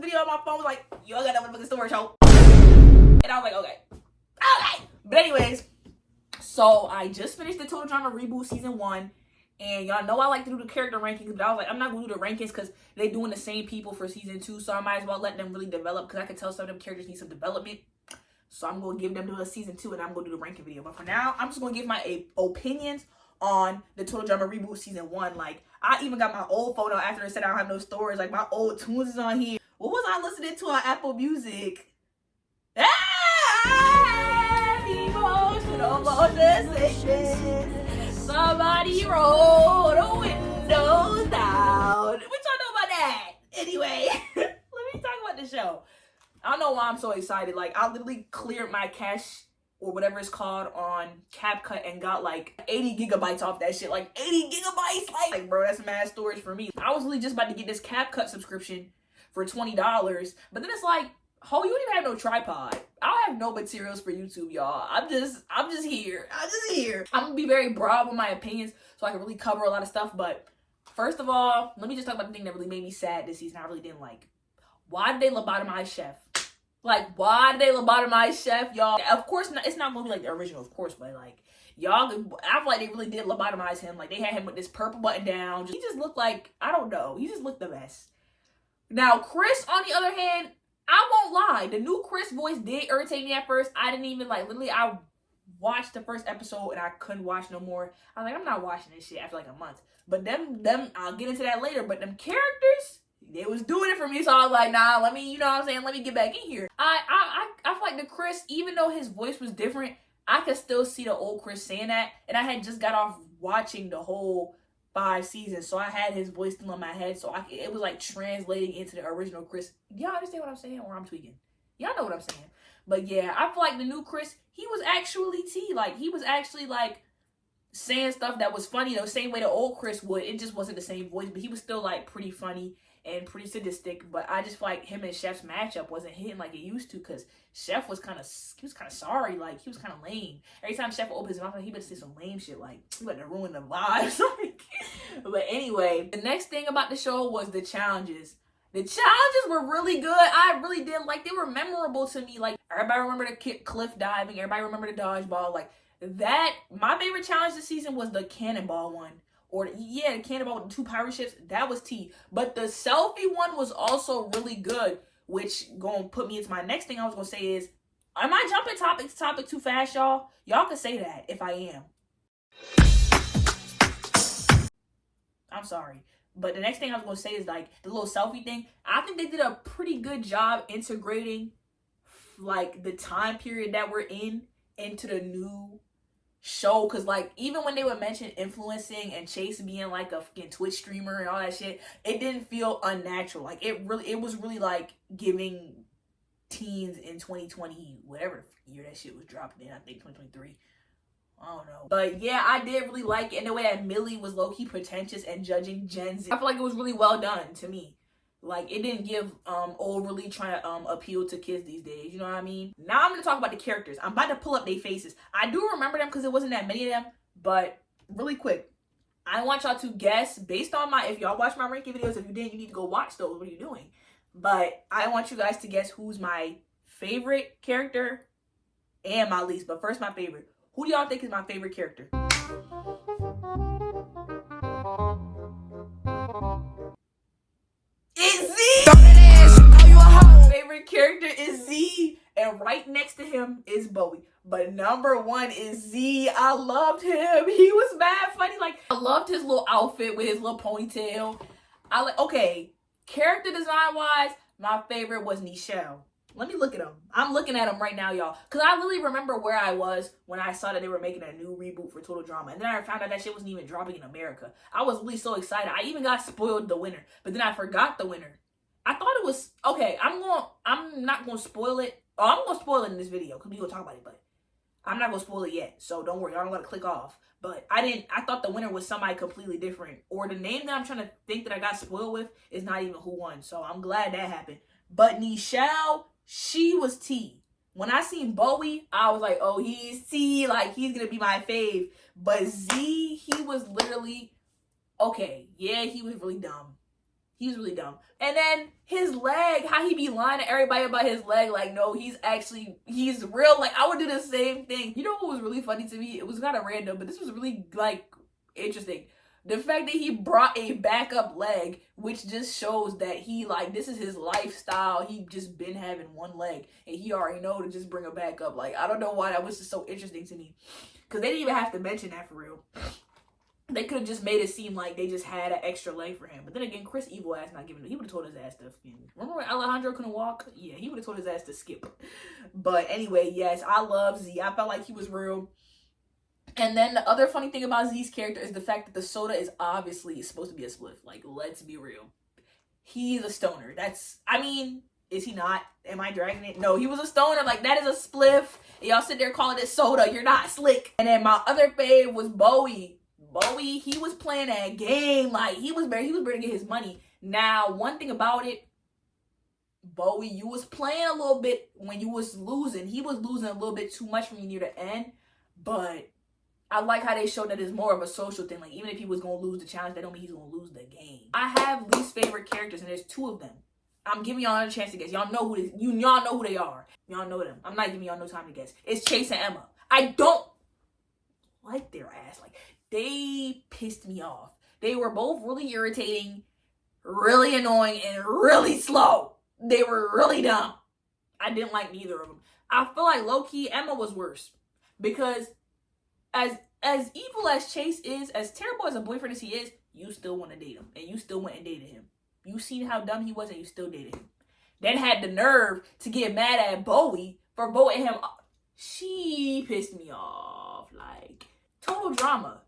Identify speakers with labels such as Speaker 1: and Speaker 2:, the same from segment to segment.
Speaker 1: video on my phone, was like, yo, I got that motherfucking storage, hoe. And I was like, okay. But anyways, so I just finished the Total Drama Reboot Season 1. And y'all know I like to do the character rankings, but I was like, I'm not going to do the rankings because they're doing the same people for Season 2. So I might as well let them really develop because I can tell some of them characters need some development. So I'm going to give them to a Season 2 and I'm going to do the ranking video. But for now, I'm just going to give my opinions on the Total Drama Reboot Season 1. Like, I even got my old photo after I said I don't have no storage. Like, my old tunes is on here. What was I listening to on Apple Music? Emotional motion. Somebody roll the windows down. What y'all know about that? Anyway, let me talk about the show. I don't know why I'm so excited. Like, I literally cleared my cache or whatever it's called on CapCut and got like 80 gigabytes off that shit. Like 80 gigabytes. Like, bro, that's mad storage for me. I was really just about to get this CapCut subscription for $20. But then it's like, oh, you don't even have no tripod. I don't have no materials for YouTube, y'all. I'm just here. I'm gonna be very broad with my opinions so I can really cover a lot of stuff. But first of all, let me just talk about the thing that really made me sad this season. I really didn't like. Why did they lobotomize Chef? Like, why did they lobotomize Chef, y'all? Of course, it's not gonna be like the original, of course, but like, y'all, I feel like they really did lobotomize him. Like, they had him with this purple button down. He just looked like, I don't know. He just looked the best. Now, Chris, on the other hand, I won't lie. The new Chris voice did irritate me at first. I didn't even like, literally, I watched the first episode and I couldn't watch no more. I was like, I'm not watching this shit after like a month. But them, I'll get into that later. But them characters, they was doing it for me. So I was like, nah, let me, you know what I'm saying? Let me get back in here. I feel like the Chris, even though his voice was different, I could still see the old Chris saying that. And I had just got off watching the whole 5 seasons, so I had his voice still in my head, so it was like translating into the original Chris. Y'all understand what I'm saying, or I'm tweaking? Y'all know what I'm saying. But yeah, I feel like the new Chris, he was actually T. Like, he was actually like saying stuff that was funny the same way the old Chris would. It just wasn't the same voice, but he was still like pretty funny and pretty sadistic. But I just feel like him and Chef's matchup wasn't hitting like it used to, because Chef was kind of sorry. Like, he was kind of lame. Every time Chef would open his mouth, he would say some lame shit, like he about to ruin the vibes. But anyway, the next thing about the show was the challenges. The challenges were really good. I really did. Like, they were memorable to me. Like, everybody remember the cliff diving. Everybody remember the dodgeball. Like, that, my favorite challenge this season was the cannonball one. Or, yeah, the cannonball with the 2 pirate ships. That was T. But the selfie one was also really good, which gonna put me into my next thing I was gonna say is, am I jumping topic to topic too fast, y'all? Y'all can say that if I am. I'm sorry. But the next thing I was going to say is, like, the little selfie thing. I think they did a pretty good job integrating, like, the time period that we're in into the new show. Because, like, even when they would mention influencing and Chase being, like, a fucking Twitch streamer and all that shit, it didn't feel unnatural. Like, it was really, like, giving teens in 2020, whatever year that shit was dropped in, I think 2023. I don't know. But yeah, I did really like it. And the way that Millie was low-key pretentious and judging Gen Z, I feel like it was really well done to me. Like, it didn't give overly trying to appeal to kids these days. You know what I mean? Now I'm going to talk about the characters. I'm about to pull up their faces. I do remember them because it wasn't that many of them. But really quick, I want y'all to guess based on if y'all watch my ranking videos. If you didn't, you need to go watch those. What are you doing? But I want you guys to guess who's my favorite character and my least. But first, my favorite. Who do y'all think is my favorite character? It's Z! Favorite character is Z. And right next to him is Bowie. But number 1 is Z. I loved him. He was mad funny. Like, I loved his little outfit with his little ponytail. Okay, character design wise, my favorite was Nichelle. Let me look at him. I'm looking at him right now, y'all. Because I really remember where I was when I saw that they were making a new reboot for Total Drama. And then I found out that shit wasn't even dropping in America. I was really so excited. I even got spoiled the winner. But then I forgot the winner. I thought it was... Okay, I'm not going to spoil it. Oh, I'm going to spoil it in this video. Because we're going to talk about it. But I'm not going to spoil it yet. So don't worry. Y'all don't got to click off. But I thought the winner was somebody completely different. Or the name that I'm trying to think that I got spoiled with is not even who won. So I'm glad that happened. But Nichelle... she was T. When I seen Bowie, I was like, oh, he's T. Like, he's going to be my fave. But Z, he was literally... Okay, yeah, he was really dumb. He's really dumb. And then his leg, how he be lying to everybody about his leg, like, no, he's real. Like, I would do the same thing. You know what was really funny to me? It was kind of random, but this was really, like, interesting. The fact that he brought a backup leg, which just shows that he, like, this is his lifestyle. He just been having one leg, and he already know to just bring a backup. Like, I don't know why that was just so interesting to me. Because they didn't even have to mention that for real. They could have just made it seem like they just had an extra leg for him. But then again, Chris evil ass not giving it. He would have told his ass to. Remember when Alejandro couldn't walk? Yeah, he would have told his ass to skip. But anyway, yes, I love Z. I felt like he was real. And then the other funny thing about Z's character is the fact that the soda is obviously supposed to be a spliff. Like, let's be real. He's a stoner. Is he not? Am I dragging it? No, he was a stoner. Like, that is a spliff. And y'all sit there calling it soda. You're not slick. And then my other fave was Bowie. Bowie, he was playing that game. Like, he was ready to get his money. Now, one thing about it, Bowie, you was playing a little bit when you was losing. He was losing a little bit too much from you near the end. But I like how they showed that it's more of a social thing. Like, even if he was going to lose the challenge, that don't mean he's going to lose the game. I have least favorite characters, and there's 2 of them. I'm giving y'all another chance to guess. Y'all know who they are. Y'all know them. I'm not giving y'all no time to guess. It's Chase and Emma. I don't like their ass. Like, they pissed me off. They were both really irritating, really annoying, and really slow. They were really dumb. I didn't like neither of them. I feel like low-key Emma was worse. Because as evil as Chase is, as terrible as a boyfriend as he is, you still want to date him. And you still went and dated him. You seen how dumb he was and you still dated him. Then had the nerve to get mad at Bowie for voting him. She pissed me off. Like, total drama.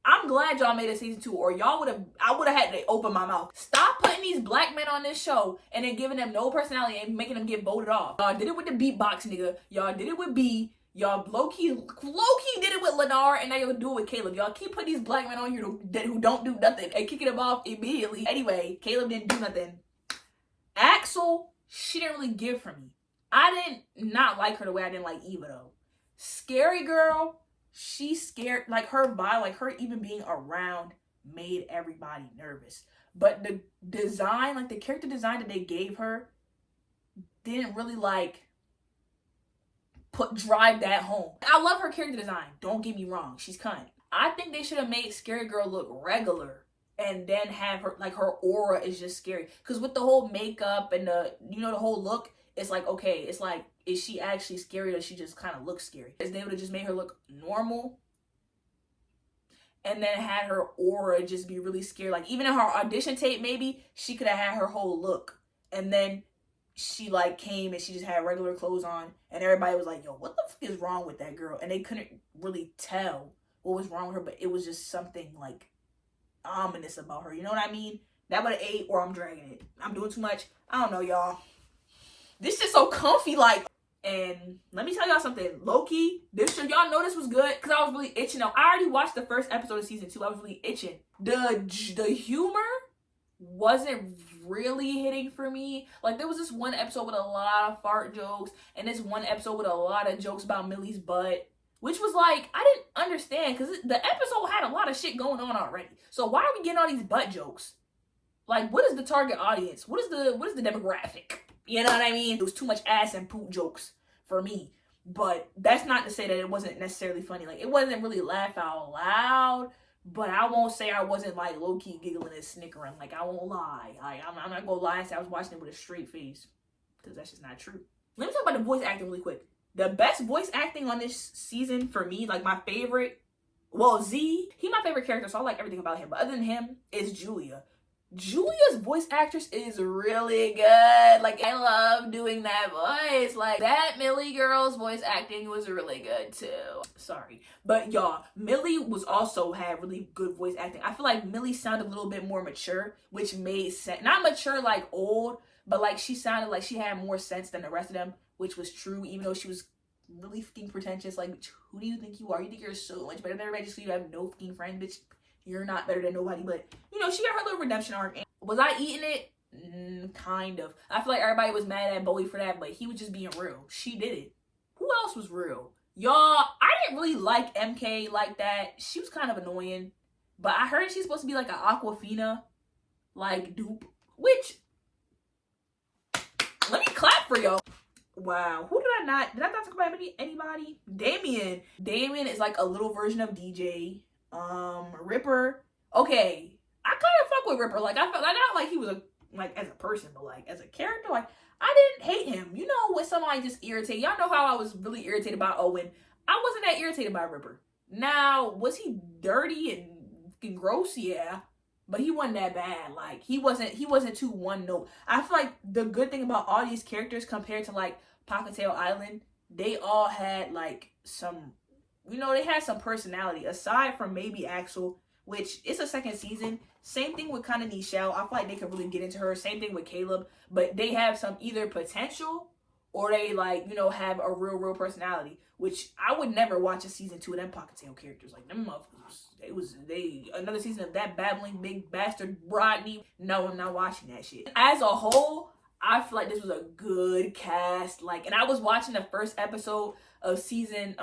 Speaker 1: I'm glad y'all made a season 2, or I would have had to open my mouth. Stop putting these black men on this show and then giving them no personality and making them get voted off. Y'all did it with the beatbox nigga. Y'all did it with B. Y'all low-key did it with Lennar, and now you'll do it with Caleb. Y'all keep putting these black men on here who don't do nothing and kicking them off immediately. Anyway, Caleb didn't do nothing. Axel, she didn't really give for me. I did not like her the way I didn't like Eva, though. Scary girl, she scared, like her vibe, like her even being around made everybody nervous. But the design, like the character design that they gave her didn't really like drive that home. I love her character design, don't get me wrong, she's kind. I think they should have made Scary Girl look regular and then have her, like her aura is just scary. Because with the whole makeup and the whole look, it's like, okay, it's like, is she actually scary or does she just kind of look scary? Because they would have just made her look normal and then had her aura just be really scary. Like, even in her audition tape, maybe, she could have had her whole look. And then she, like, came and she just had regular clothes on. And everybody was like, yo, what the fuck is wrong with that girl? And they couldn't really tell what was wrong with her, but it was just something, like, ominous about her. You know what I mean? That would have ate, or I'm dragging it. I'm doing too much. I don't know, y'all. This is so comfy, like. And let me tell y'all something. Low-key, this show, y'all know this was good because I was really itching. Now, I already watched the first episode of season 2. I was really itching. The humor wasn't really hitting for me. Like, there was this one episode with a lot of fart jokes and this one episode with a lot of jokes about Millie's butt, which was like, I didn't understand because the episode had a lot of shit going on already. So why are we getting all these butt jokes? Like, what is the target audience? What is the demographic? You know what I mean? It was too much ass and poop jokes for me. But that's not to say that it wasn't necessarily funny. Like, it wasn't really laugh out loud. But I won't say I wasn't, like, low-key giggling and snickering. Like, I won't lie. Like, I'm not gonna lie and say I was watching it with a straight face. Because that's just not true. Let me talk about the voice acting really quick. The best voice acting on this season for me, like, my favorite, well, Z, he my favorite character, so I like everything about him. But other than him, is Julia. Julia's voice actress is really good. Like, I love doing that voice. Like, that Millie girl's voice acting was really good too. Sorry. But y'all, Millie had really good voice acting. I feel like Millie sounded a little bit more mature, which made sense. Not mature like old, but like she sounded like she had more sense than the rest of them, which was true, even though she was really fucking pretentious. Like, who do you think you are? You think you're so much better than everybody just so you have no fucking friend, bitch? You're not better than nobody. But, you know, she got her little redemption arc. Was I eating it? Kind of. I feel like everybody was mad at Bowie for that, but he was just being real. She did it. Who else was real? Y'all, I didn't really like MK like that. She was kind of annoying. But I heard she's supposed to be like an Aquafina, like, dupe. which, let me clap for y'all. Wow, who did I not talk about anybody? Damien is like a little version of DJ. Ripper. Okay, I kind of fuck with Ripper. Like, I felt like, not like he was like as a person, but like as a character, like I didn't hate him. You know, when somebody just irritated. Y'all know how I was really irritated by Owen. I wasn't that irritated by Ripper. Now, was he dirty and gross? Yeah. But he wasn't that bad. Like, he wasn't too one note. I feel like the good thing about all these characters compared to like Pockatail Island, they all had like some, you know, they had some personality. Aside from maybe Axel, which it's a second season. Same thing with kind of Nichelle. I feel like they could really get into her. Same thing with Caleb. But they have some either potential or they like, you know, have a real personality. Which I would never watch a season 2 of them Pockatail characters. Like, them motherfuckers, another season of that babbling big bastard Rodney. No, I'm not watching that shit. As a whole, I feel like this was a good cast. Like, and I was watching the first episode of season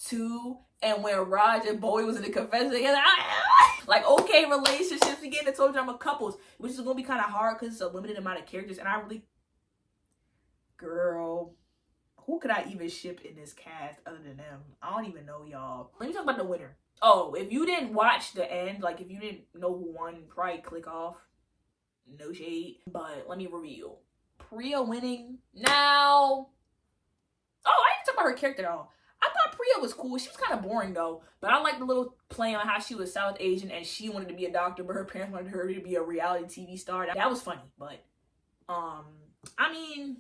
Speaker 1: 2, and when Raj and Bowie was in the confession together, like, okay, relationships again. I told you I'm a couples, which is gonna be kind of hard because it's a limited amount of characters, and I really, girl, who could I even ship in this cast other than them? I don't even know, y'all. Let me talk about the winner. Oh, if you didn't watch the end, like if you didn't know who won, probably click off. No shade. But let me reveal. Priya winning. Now, oh, I didn't talk about her character at all. I thought Priya was cool. She was kind of boring though. But I like the little play on how she was South Asian and she wanted to be a doctor, but her parents wanted her to be a reality TV star. That was funny. But I mean,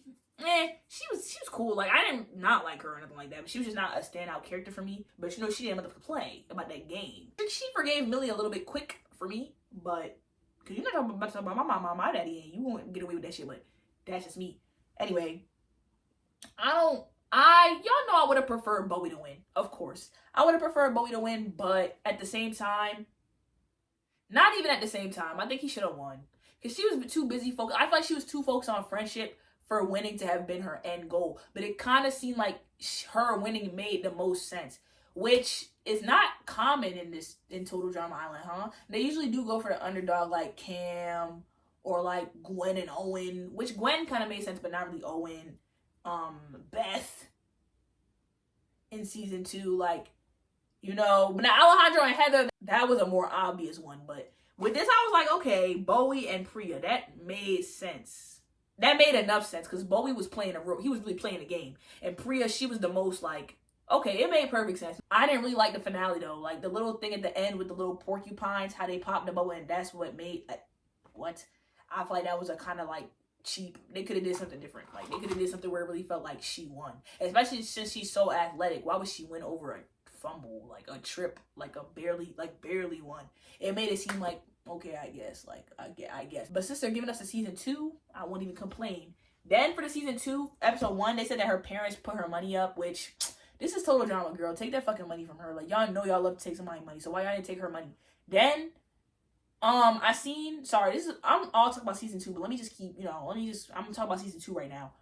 Speaker 1: she was cool. Like, I didn't not like her or nothing like that, but she was just not a standout character for me. But you know, she didn't have to play about that game. She forgave Millie a little bit quick for me, but because you're not talking about my mama, my daddy, and you won't get away with that shit. But that's just me. Anyway, y'all know I would have preferred Bowie to win. Of course, I would have preferred Bowie to win, but at the same time, not even at the same time, I think he should have won because she was too busy focused. I feel like she was too focused on friendship for winning to have been her end goal. But it kind of seemed like her winning made the most sense, which is not common in Total Drama Island, huh? They usually do go for the underdog like Cam or like Gwen and Owen, which Gwen kind of made sense, but not really Owen. Beth in season 2, like, you know, but now Alejandro and Heather, that was a more obvious one. But with this, I was like, okay, Bowie and Priya, that made sense. That made enough sense because Bowie was playing he was really playing the game. And Priya, she was the most like, okay, it made perfect sense. I didn't really like the finale though. Like the little thing at the end with the little porcupines, how they popped them up, and that's what made, what? I feel like that was a kind of like cheap. They could have did something different. Like they could have did something where it really felt like she won. Especially since she's so athletic. Why would she win over a fumble, like a trip, like a barely won? It made it seem like, okay, I guess. But since they're giving us a season 2, I won't even complain. Then for the season 2, episode 1, they said that her parents put her money up, which, this is Total Drama, girl. Take that fucking money from her. Like, y'all know y'all love to take somebody's money, so why y'all didn't take her money? Then, I'm all talking about season 2, but let me just keep, I'm gonna talk about season 2 right now.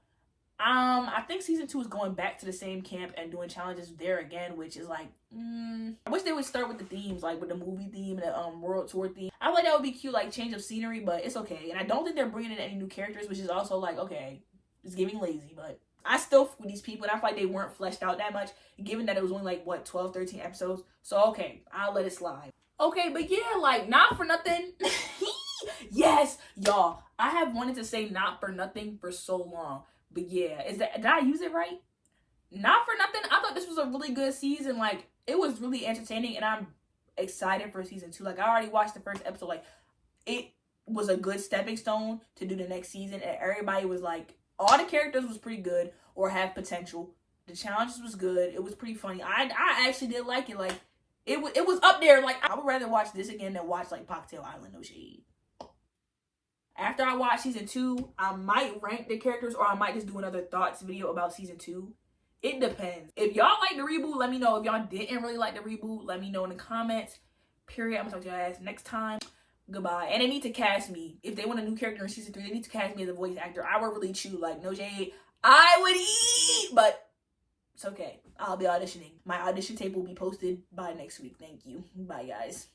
Speaker 1: I think season 2 is going back to the same camp and doing challenges there again, which is like, I wish they would start with the themes, like with the movie theme and the world tour theme. I feel like that would be cute, like change of scenery, but it's okay. And I don't think they're bringing in any new characters, which is also like, okay, it's giving lazy, but I still fuck with these people, and I feel like they weren't fleshed out that much, given that it was only like, what, 12, 13 episodes? So, okay, I'll let it slide. Okay, but yeah, like, not for nothing. Yes, y'all, I have wanted to say not for nothing for so long. But yeah, did I use it right? Not for nothing. I thought this was a really good season. Like, it was really entertaining, and I'm excited for season 2. Like, I already watched the first episode. Like, it was a good stepping stone to do the next season, and everybody was like, all the characters was pretty good or have potential. The challenges was good. It was pretty funny. I actually did like it. Like, it was up there. Like, I would rather watch this again than watch like Pockatail Island. No shade. After I watch season 2, I might rank the characters, or I might just do another thoughts video about season 2. It depends. If y'all like the reboot, let me know. If y'all didn't really like the reboot, let me know in the comments. Period. I'm gonna talk to y'all ass next time. Goodbye. And they need to cast me. If they want a new character in season 3, they need to cast me as a voice actor. I would really chew, like, no shade. I would eat, but it's okay. I'll be auditioning. My audition tape will be posted by next week. Thank you. Bye, guys.